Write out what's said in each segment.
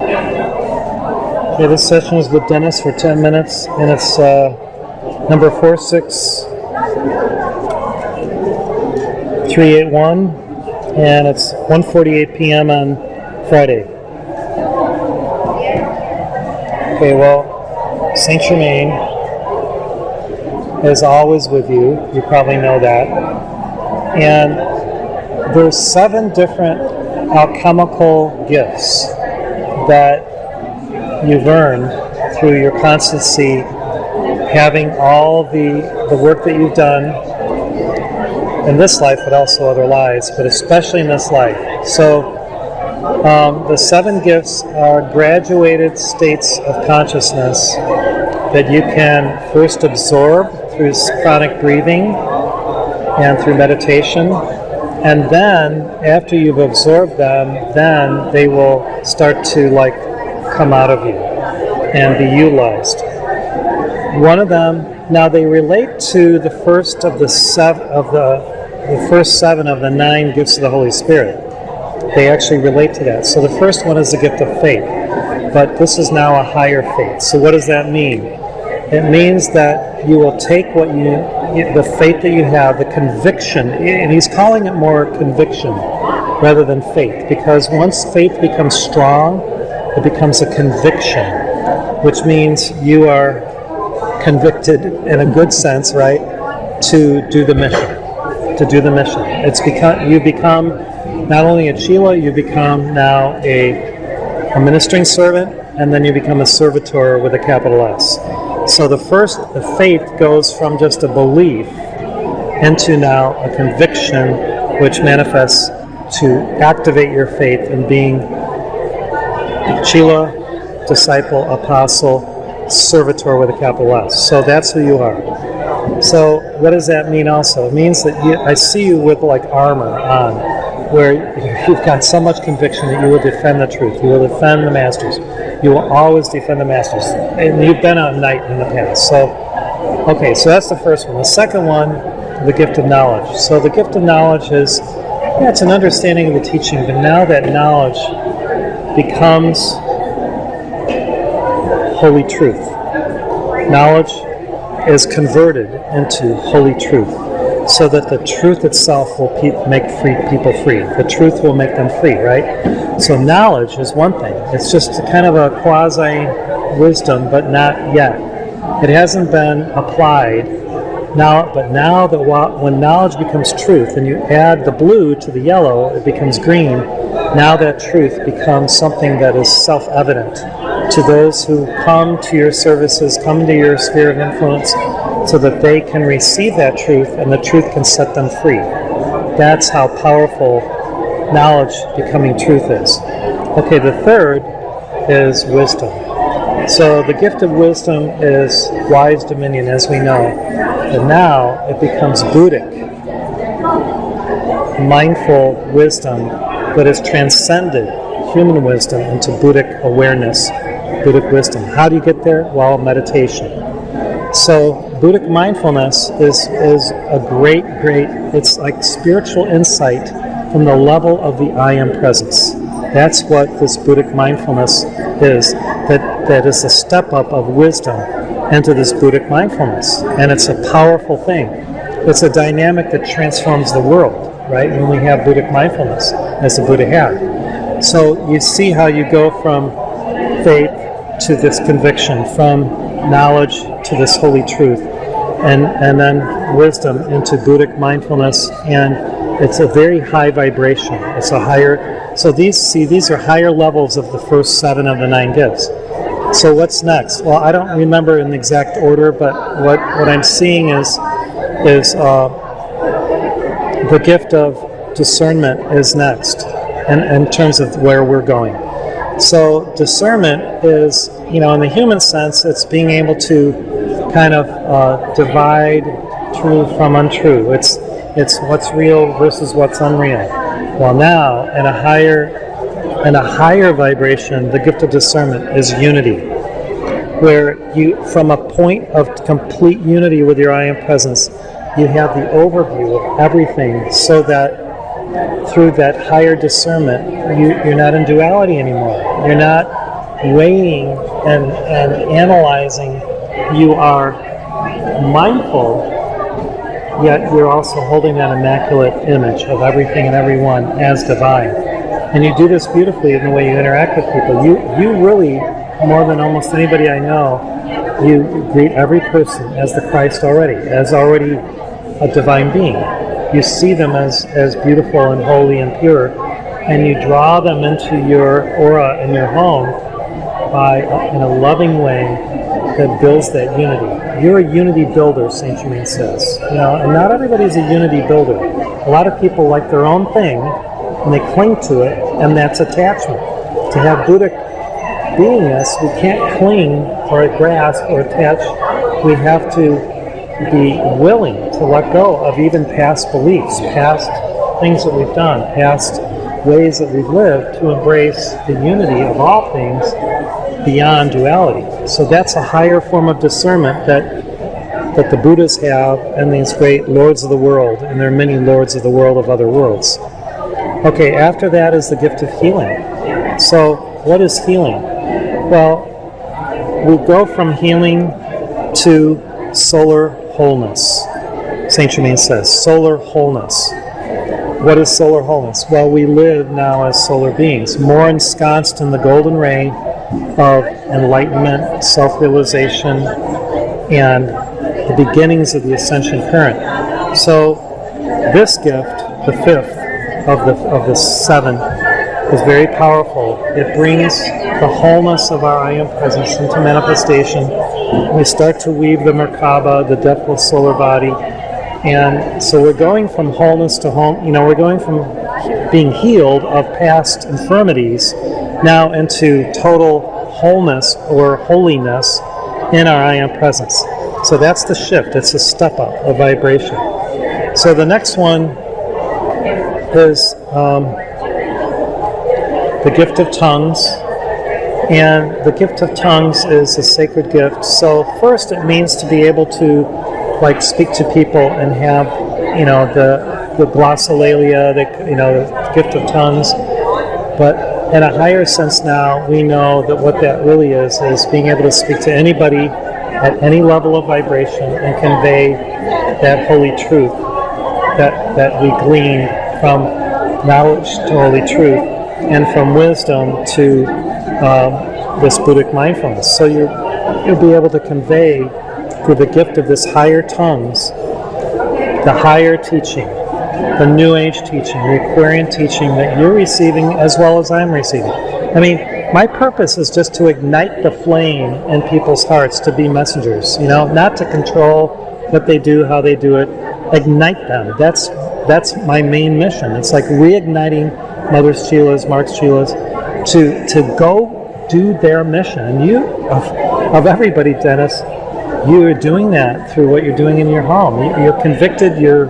Okay, this session is with Dennis for 10 minutes, and it's number 46381, and it's 1:48 p.m. on Friday. Okay, well, Saint Germain is always with you. You probably know that. And there's 7 different alchemical gifts that you've earned through your constancy, having all the work that you've done in this life, but also other lives, but especially in this life. So the 7 gifts are graduated states of consciousness that you can first absorb through pranic breathing and through meditation. And then, after you've absorbed them, then they will start to come out of you and be utilized. One of them, now they relate to the first of the 7 of the first 7 of the 9 gifts of the Holy Spirit. They actually relate to that. So the first one is the gift of faith, but this is now a higher faith. So what does that mean? It means that you will take the faith that you have, the conviction, and he's calling it more conviction rather than faith, because once faith becomes strong, it becomes a conviction, which means you are convicted in a good sense, right, to do the mission. You become not only a Chela, you become now a ministering servant, and then you become a servitor with a capital S. So the faith goes from just a belief into now a conviction, which manifests to activate your faith in being Chela, disciple, apostle, servitor with a capital S. So that's who you are. So what does that mean also? It means that I see you with armor on, where you've got so much conviction that you will defend the truth. You will defend the masters. You will always defend the masters. And you've been a knight in the past. So that's the first one. The second one, the gift of knowledge. So the gift of knowledge is, it's an understanding of the teaching, but now that knowledge becomes holy truth. Knowledge is converted into holy truth, so that the truth itself will make people free. The truth will make them free, right? So knowledge is one thing. It's just kind of a quasi-wisdom, but not yet. It hasn't been applied now, but now that when knowledge becomes truth, and you add the blue to the yellow, it becomes green. Now that truth becomes something that is self-evident to those who come to your services, come to your sphere of influence, so that they can receive that truth, and the truth can set them free. That's how powerful knowledge becoming truth is. Okay, the third is wisdom. So the gift of wisdom is wise dominion, as we know. And now it becomes Buddhic, mindful wisdom that has transcended human wisdom into Buddhic awareness, Buddhic wisdom. How do you get there? Well, meditation. So Buddhic mindfulness is a great, it's like spiritual insight from the level of the I am presence. That's what this Buddhic mindfulness is. That is a step up of wisdom into this Buddhic mindfulness. And it's a powerful thing. It's a dynamic that transforms the world, right? When we have Buddhic mindfulness, as the Buddha had. So you see how you go from faith to this conviction, from knowledge to this holy truth, and then wisdom into Buddhic mindfulness, and it's a very high vibration. It's a higher. So these are higher levels of the first 7 of the 9 gifts. So what's next? Well, I don't remember in the exact order, but what I'm seeing is the gift of discernment is next, in terms of where we're going. So discernment is, in the human sense, it's being able to kind of divide true from untrue. It's what's real versus what's unreal. Well, now in a higher vibration, the gift of discernment is unity, where you, from a point of complete unity with your I am presence, you have the overview of everything, so that through that higher discernment, you're not in duality anymore. You're not weighing and analyzing, you are mindful, yet you're also holding that immaculate image of everything and everyone as divine. And you do this beautifully in the way you interact with people. You really, more than almost anybody I know, you greet every person as the Christ already, as already a divine being. You see them as beautiful and holy and pure, and you draw them into your aura in your home in a loving way that builds that unity. You're a unity builder, Saint Germain says. And not everybody's a unity builder. A lot of people like their own thing, and they cling to it, and that's attachment. To have Buddhic beingness, we can't cling or grasp or attach. We have to be willing to let go of even past beliefs, past things that we've done, past ways that we've lived, to embrace the unity of all things beyond duality. So that's a higher form of discernment that the Buddhas have, and these great lords of the world, and there are many lords of the world of other worlds. Okay, after that is the gift of healing. So what is healing? Well, we go from healing to solar wholeness. Saint Germain says, solar wholeness. What is solar wholeness? Well, we live now as solar beings, more ensconced in the golden ray of enlightenment, self-realization, and the beginnings of the ascension current. So this gift, the fifth of the seven, is very powerful. It brings the wholeness of our I Am Presence into manifestation. We start to weave the Merkaba, the deathless solar body, and so we're going from wholeness to whole. We're going from being healed of past infirmities now into total wholeness or holiness in our I Am Presence. So that's the shift. It's a step up, a vibration. So the next one is the gift of tongues. And the gift of tongues is a sacred gift. So first it means to be able to speak to people and have, the glossolalia, the gift of tongues. But in a higher sense now, we know that what that really is being able to speak to anybody at any level of vibration and convey that holy truth that we glean from knowledge to holy truth and from wisdom to this Buddhic mindfulness. So you'll be able to convey through the gift of this higher tongues, the higher teaching, the New Age teaching, the Aquarian teaching that you're receiving as well as I'm receiving. I mean, my purpose is just to ignite the flame in people's hearts to be messengers, not to control what they do, how they do it, ignite them. That's my main mission. It's like reigniting Mother Sheila's, Mark Sheila's, to go do their mission. And you, of everybody, Dennis, you are doing that through what you're doing in your home. You're convicted, you're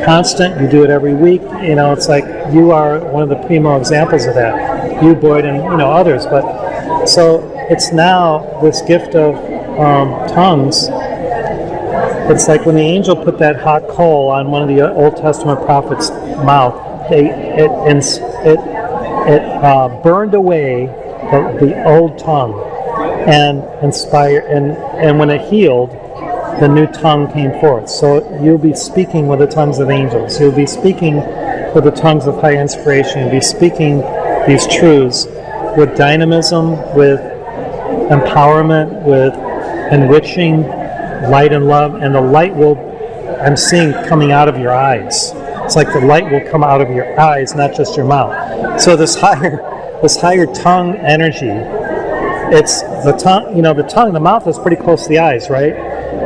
constant, you do it every week. It's like you are one of the primo examples of that. You, Boyd, and others. But so it's now this gift of tongues. It's like when the angel put that hot coal on one of the Old Testament prophets' mouth, it burned away the old tongue and inspired, and when it healed, the new tongue came forth. So you'll be speaking with the tongues of angels. You'll be speaking with the tongues of high inspiration. You'll be speaking these truths with dynamism, with empowerment, with enriching light and love, and the light I'm seeing coming out of your eyes. It's like the light will come out of your eyes, not just your mouth. So this higher tongue energy, it's the tongue, the mouth is pretty close to the eyes, right?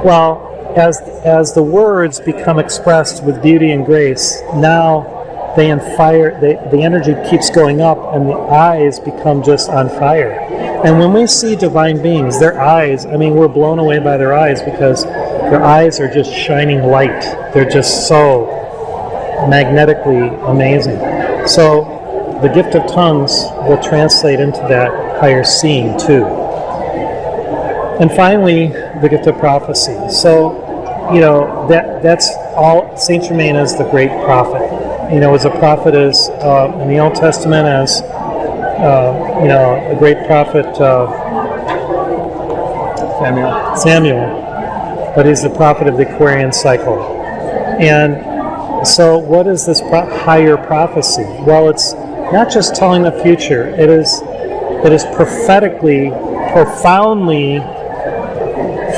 Well, as the words become expressed with beauty and grace, now they infire, the energy keeps going up and the eyes become just on fire. And when we see divine beings, their eyes, we're blown away by their eyes because their eyes are just shining light. They're just so magnetically amazing. So the gift of tongues will translate into that higher seeing too. And finally, the gift of prophecy. So, that's all. Saint Germain is the great prophet. As a prophet is in the Old Testament, as a great prophet Samuel, but he's the prophet of the Aquarian cycle. And so what is this higher prophecy? Well, it's not just telling the future. It is prophetically, profoundly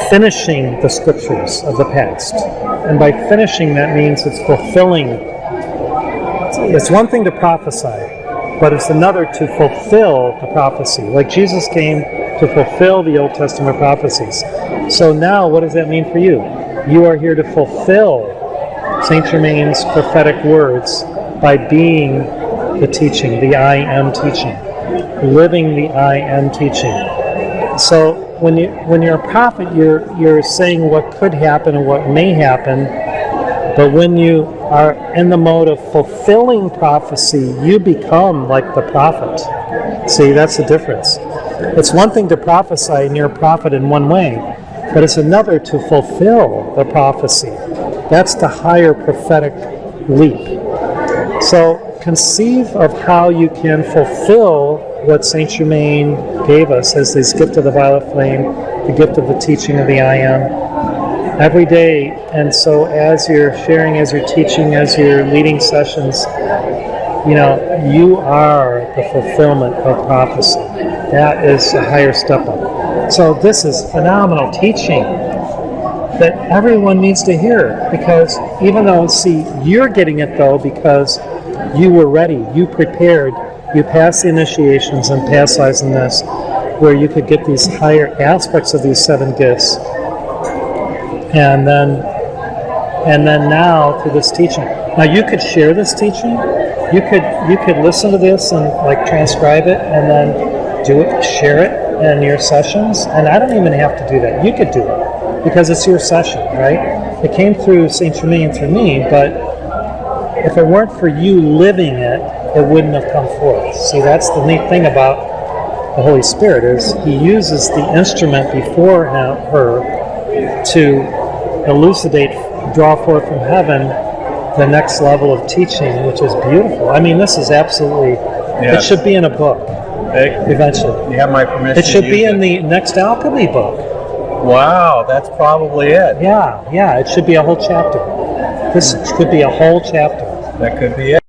finishing the scriptures of the past. And by finishing, that means it's fulfilling. It's one thing to prophesy, but it's another to fulfill the prophecy. Like Jesus came to fulfill the Old Testament prophecies. So now, what does that mean for you? You are here to fulfill Saint Germain's prophetic words by being the teaching, the I am teaching, living the I am teaching. So when you're a prophet, you're saying what could happen and what may happen. But when you are in the mode of fulfilling prophecy, you become like the prophet. See, that's the difference. It's one thing to prophesy and you're a prophet in one way, but it's another to fulfill the prophecy. That's the higher prophetic leap. So conceive of how you can fulfill what Saint Germain gave us as this gift of the violet flame, the gift of the teaching of the I am, every day. And so as you're sharing, as you're teaching, as you're leading sessions, you are the fulfillment of prophecy. That is a higher step up. So this is phenomenal teaching that everyone needs to hear, because even though, you're getting it though because you were ready, you prepared, you passed the initiations and past lives in this, where you could get these higher aspects of these 7 gifts. And then now through this teaching. Now you could share this teaching. You could listen to this and transcribe it and then share it in your sessions. And I don't even have to do that. You could do it because it's your session, right? It came through Saint Germain through me, but if it weren't for you living it, it wouldn't have come forth. See, that's the neat thing about the Holy Spirit, is He uses the instrument before her to elucidate, draw forth from heaven the next level of teaching, which is beautiful. I mean, this is absolutely, it should be in a book eventually. You have my permission. It should be in the next alchemy book. Wow, that's probably it. Yeah, it should be a whole chapter. This could be a whole chapter. That could be it.